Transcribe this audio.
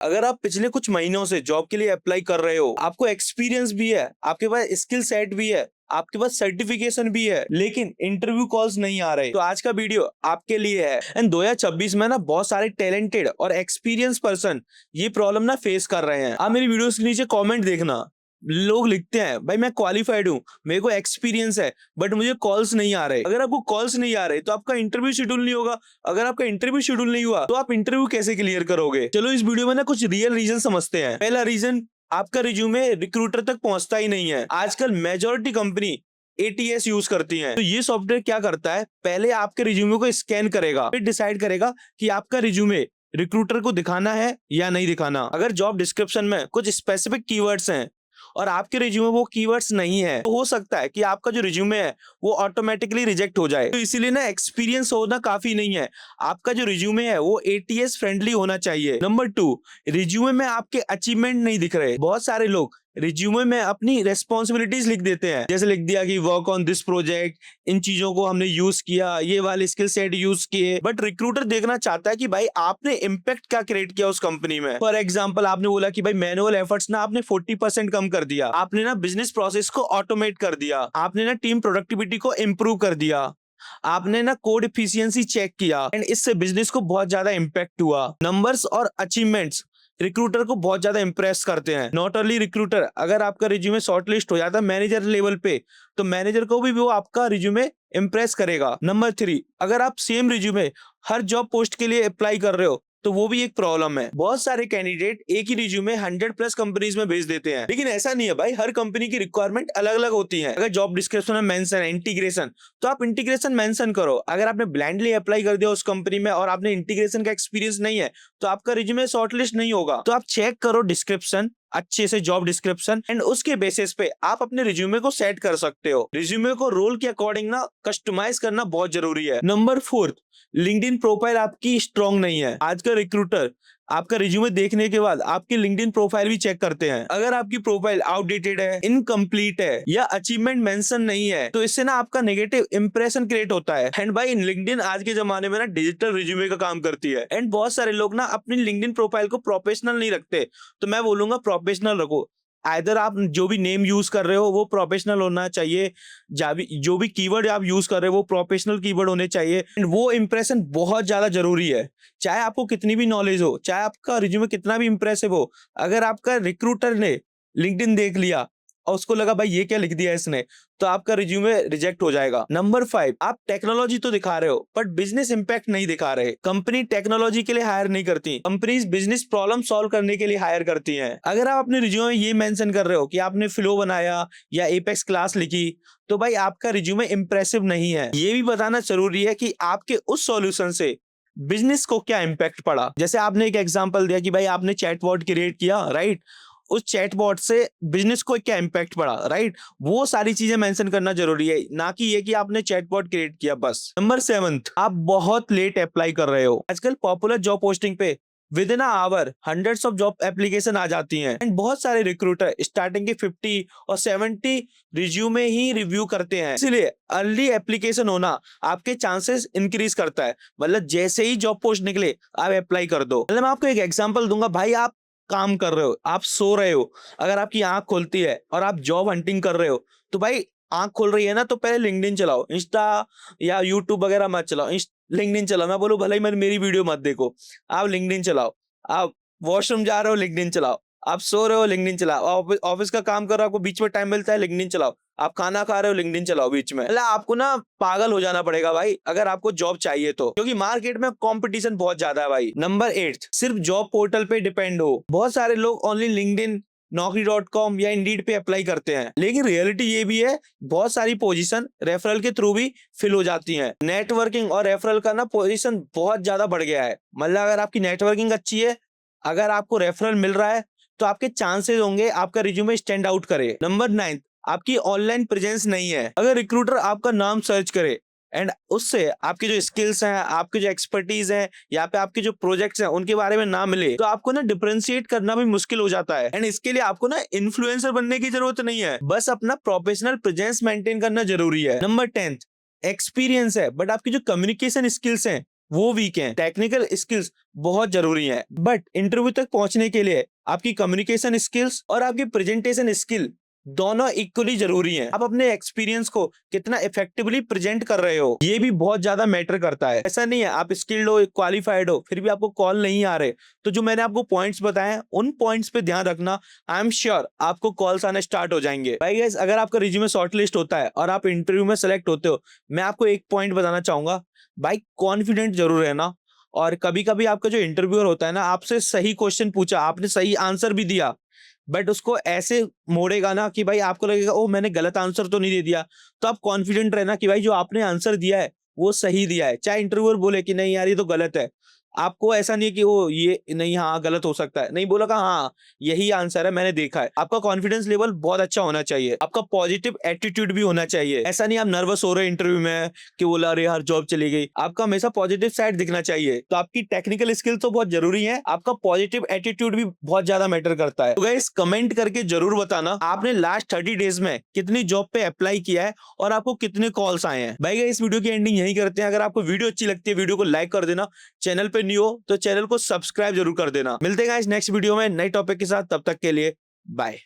अगर आप पिछले कुछ महीनों से जॉब के लिए अप्लाई कर रहे हो, आपको एक्सपीरियंस भी है, आपके पास स्किल सेट भी है, आपके पास सर्टिफिकेशन भी है, लेकिन इंटरव्यू कॉल्स नहीं आ रहे, तो आज का वीडियो आपके लिए है। एंड 2026 में ना बहुत सारे टैलेंटेड और एक्सपीरियंस पर्सन ये प्रॉब्लम ना फेस कर रहे हैं। आप मेरी वीडियोस के नीचे कमेंट देखना, लोग लिखते हैं भाई मैं क्वालिफाइड हूँ, मेरे को एक्सपीरियंस है, बट मुझे कॉल्स नहीं आ रहे। अगर आपको कॉल्स नहीं आ रहे तो आपका इंटरव्यू शेड्यूल नहीं होगा। अगर आपका इंटरव्यू शेड्यूल नहीं हुआ तो आप इंटरव्यू कैसे क्लियर करोगे? चलो इस वीडियो में ना कुछ रियल रीजन समझते हैं। पहला रीजन, आपका रिज्यूमे रिक्रूटर तक पहुंचता ही नहीं है। आजकल मेजोरिटी कंपनी ATS यूज करती हैं। तो ये सॉफ्टवेयर क्या करता है, पहले आपके रिज्यूमे को स्कैन करेगा, फिर डिसाइड करेगा कि आपका रिज्यूमे रिक्रूटर को दिखाना है या नहीं दिखाना। अगर जॉब डिस्क्रिप्शन में कुछ स्पेसिफिक कीवर्ड्स हैं और आपके रिज्यूमे वो कीवर्ड्स नहीं है, तो हो सकता है कि आपका जो रिज्यूमे है वो ऑटोमेटिकली रिजेक्ट हो जाए। तो इसीलिए ना एक्सपीरियंस होना काफी नहीं है, आपका जो रिज्यूमे है वो ATS फ्रेंडली होना चाहिए। नंबर 2, रिज्यूमे में आपके अचीवमेंट नहीं दिख रहे। बहुत सारे लोग रिज्यूमे में अपनी रेस्पॉन्सिबिलिटीज लिख देते हैं, जैसे लिख दिया कि वर्क ऑन दिस प्रोजेक्ट, इन चीजों को हमने यूज किया, ये वाले स्किल सेट यूज किए। बट रिक्रूटर देखना चाहता है कि भाई आपने इम्पैक्ट क्या क्रिएट किया उस कंपनी में। फॉर एग्जांपल आपने बोला कि भाई मैनुअल एफर्ट्स ना आपने 40% कम कर दिया, आपने ना बिजनेस प्रोसेस को ऑटोमेट कर दिया, आपने ना टीम प्रोडक्टिविटी को इम्प्रूव कर दिया, आपने ना कोड एफिशिएंसी चेक किया, एंड इससे बिजनेस को बहुत ज्यादा इम्पैक्ट हुआ। नंबर्स और अचीवमेंट्स रिक्रूटर को बहुत ज्यादा इंप्रेस करते हैं। नॉट ओनली रिक्रूटर, अगर आपका रिज्यूमे शॉर्टलिस्ट हो जाता है मैनेजर लेवल पे, तो मैनेजर को भी वो आपका रिज्यूमे इंप्रेस करेगा। नंबर 3, अगर आप सेम रिज्यूमे हर जॉब पोस्ट के लिए अप्लाई कर रहे हो तो वो भी एक प्रॉब्लम है। बहुत सारे कैंडिडेट एक ही रिज्यूमे 100+ कंपनीज में भेज देते हैं, लेकिन ऐसा नहीं है भाई, हर कंपनी की रिक्वायरमेंट अलग अलग होती है। अगर जॉब डिस्क्रिप्शन में मेंशन है इंटीग्रेशन, तो आप इंटीग्रेशन मेंशन करो। अगर आपने ब्लाइंडली अप्लाई कर दिया उस कंपनी में और आपने इंटीग्रेशन का एक्सपीरियंस नहीं है, तो आपका रिज्यूमे शॉर्टलिस्ट नहीं होगा। तो आप चेक करो डिस्क्रिप्शन अच्छे से, जॉब डिस्क्रिप्शन, एंड उसके बेसिस पे आप अपने रिज्यूमे को सेट कर सकते हो। रिज्यूमे को रोल के अकॉर्डिंग ना कस्टमाइज करना बहुत जरूरी है। नंबर 4, लिंक्डइन प्रोफाइल आपकी स्ट्रॉन्ग नहीं है। आज का रिक्रूटर आपका रिज्यूमे देखने के बाद आपकी लिंक्डइन प्रोफाइल भी चेक करते हैं। अगर आपकी प्रोफाइल आउटडेटेड है, इनकम्प्लीट है या अचीवमेंट मेंशन नहीं है, तो इससे ना आपका नेगेटिव इंप्रेशन क्रिएट होता है। एंड भाई लिंक्डइन आज के जमाने में ना डिजिटल रिज्यूमे का काम करती है, एंड बहुत सारे लोग ना अपनी लिंक्डइन प्रोफाइल को प्रोफेशनल नहीं रखते। तो मैं बोलूंगा प्रोफेशनल रखो। आइदर आप जो भी नेम यूज कर रहे हो वो प्रोफेशनल होना चाहिए, जो भी कीवर्ड आप यूज कर रहे हो वो प्रोफेशनल कीवर्ड होने चाहिए, एंड वो इंप्रेशन बहुत ज्यादा जरूरी है। चाहे आपको कितनी भी नॉलेज हो, चाहे आपका रिज्यूमे कितना भी इंप्रेसिव हो, अगर आपका रिक्रूटर ने लिंक्डइन देख लिया और उसको लगा भाई ये क्या लिख दिया इसने, तो आपका रिज्यूमे रिजेक्ट हो जाएगा। नंबर 5, आप टेक्नोलॉजी तो दिखा रहे हो बट बिजनेस इंपैक्ट नहीं दिखा रहे। कंपनी टेक्नोलॉजी के लिए हायर नहीं करती, कंपनीज बिजनेस प्रॉब्लम सॉल्व करने के लिए हायर करती हैं। अगर आप अपने रिज्यूमे में ये मेंशन कर रहे हो कि आपने फ्लो बनाया या एपेक्स क्लास लिखी, तो भाई आपका रिज्यूमे इंप्रेसिव नहीं है। ये भी बताना जरूरी है कि आपके उस सॉल्यूशन से बिजनेस को क्या इंपैक्ट पड़ा। जैसे आपने एक एग्जांपल दिया कि भाई आपने चैटबॉट क्रिएट किया, राइट, उस चैटबॉट से बिजनेस को क्या इंपैक्ट पड़ा, राइट, वो सारी चीजें मेंशन करना जरूरी है, ना कि ये कि आपने चैटबॉट क्रिएट किया बस। नंबर 7, आप बहुत लेट अप्लाई कर रहे हो। आजकल पॉपुलर जॉब पोस्टिंग पे within hour hundreds of job application आ जाती हैं, एंड बहुत सारे रिक्रूटर स्टार्टिंग के 50 और 70 रिज्यूमे ही रिव्यू करते हैं। इसलिए अर्ली एप्लीकेशन होना आपके चांसेस इंक्रीज करता है। मतलब जैसे ही जॉब पोस्ट निकले आप अप्लाई कर दो। मतलब मैं आपको एक एग्जांपल दूंगा, भाई आप काम कर रहे हो, आप सो रहे हो, अगर आपकी आंख खोलती है और आप जॉब हंटिंग कर रहे हो, तो भाई आंख खोल रही है ना, तो पहले लिंक्डइन चलाओ, इंस्टा या यूट्यूब वगैरह मत चलाओ, लिंक्डइन चलाओ। मैं बोलूं भले ही मेरी वीडियो मत देखो, आप लिंक्डइन चलाओ। आप वॉशरूम जा रहे हो, लिंक्डइन चलाओ। आप सो रहे हो, लिंक्डइन चलाओ। ऑफिस का काम कर रहे हो, आपको बीच में टाइम मिलता है, लिंक्डइन चलाओ। आप खाना खा रहे हो, लिंक्डइन चलाओ बीच में। मतलब आपको ना पागल हो जाना पड़ेगा भाई अगर आपको जॉब चाहिए तो, क्योंकि मार्केट में कंपटीशन बहुत ज्यादा है भाई। नंबर 8, सिर्फ जॉब पोर्टल पे डिपेंड हो। बहुत सारे लोग ओनली लिंक्डइन, Naukri.com या इंडीड पे अप्लाई करते हैं, लेकिन रियलिटी ये भी है बहुत सारी पोजीशन रेफरल के थ्रू भी फिल हो जाती हैं। नेटवर्किंग और रेफरल का ना पोजीशन बहुत ज्यादा बढ़ गया है। मतलब अगर आपकी नेटवर्किंग अच्छी है, अगर आपको रेफरल मिल रहा है, तो आपके चांसेस होंगे आपका रिज्यूमे स्टैंड आउट करे। नंबर 9, आपकी ऑनलाइन प्रेजेंस नहीं है। अगर रिक्रूटर आपका नाम सर्च करे एंड उससे आपकी जो स्किल्स हैं, आपकी जो एक्सपर्टीज है, यहाँ पे आपके जो प्रोजेक्ट्स हैं उनके बारे में ना मिले, तो आपको ना डिफरेंशिएट करना भी मुश्किल हो जाता है। एंड इसके लिए आपको ना इन्फ्लुएंसर बनने की जरूरत नहीं है, बस अपना प्रोफेशनल प्रेजेंस मेंटेन करना जरूरी है। नंबर 10, एक्सपीरियंस है बट आपकी जो कम्युनिकेशन स्किल्स हैं वो वीक हैं। टेक्निकल स्किल्स बहुत जरूरी है, बट इंटरव्यू तक पहुंचने के लिए आपकी कम्युनिकेशन स्किल्स और आपकी प्रेजेंटेशन स्किल दोनों इक्वली जरूरी हैं। आप अपने एक्सपीरियंस को कितना इफेक्टिवली प्रेजेंट कर रहे हो, ये भी बहुत ज्यादा मैटर करता है। ऐसा नहीं है आप स्किल्ड हो, क्वालिफाइड हो, फिर भी आपको कॉल नहीं आ रहे, तो जो मैंने आपको पॉइंट्स बताए हैं उन पॉइंट्स पे ध्यान रखना। आई एम श्योर आपको कॉल्स आने स्टार्ट हो जाएंगे। भाई गाइस, अगर आपका रिज्यूमे शॉर्टलिस्ट होता है और आप इंटरव्यू में सेलेक्ट होते हो, मैं आपको एक पॉइंट बताना चाहूंगा, भाई कॉन्फिडेंट जरूर रहना। और कभी कभी आपका जो इंटरव्यूअर होता है ना, आपसे सही क्वेश्चन पूछा, आपने सही आंसर भी दिया, बट उसको ऐसे मोड़ेगा ना कि भाई आपको लगेगा ओ मैंने गलत आंसर तो नहीं दे दिया। तो आप कॉन्फिडेंट रहना कि भाई जो आपने आंसर दिया है वो सही दिया है, चाहे इंटरव्यूअर बोले कि नहीं यार ये तो गलत है। आपको ऐसा नहीं है कि वो ये नहीं, हाँ गलत हो सकता है, नहीं बोला का हाँ यही आंसर है मैंने देखा है। आपका कॉन्फिडेंस लेवल बहुत अच्छा होना चाहिए, आपका पॉजिटिव एटीट्यूड भी होना चाहिए। ऐसा नहीं आप नर्वस हो रहे इंटरव्यू में कि बोला अरे यार जॉब चली गई, आपका हमेशा पॉजिटिव साइड दिखना चाहिए। तो आपकी टेक्निकल स्किल तो बहुत जरूरी है, आपका पॉजिटिव एटीट्यूड भी बहुत ज्यादा मैटर करता है। तो गाइस कमेंट करके जरूर बताना आपने लास्ट 30 डेज में कितनी जॉब पे अप्लाई किया है और आपको कितने कॉल्स आए हैं। भाई इस वीडियो की एंडिंग यही करते हैं। अगर आपको वीडियो अच्छी लगती है वीडियो को लाइक कर देना, चैनल पे न्यू हो तो चैनल को सब्सक्राइब जरूर कर देना। मिलते हैं गाइस नेक्स्ट वीडियो में नए टॉपिक के साथ, तब तक के लिए बाय।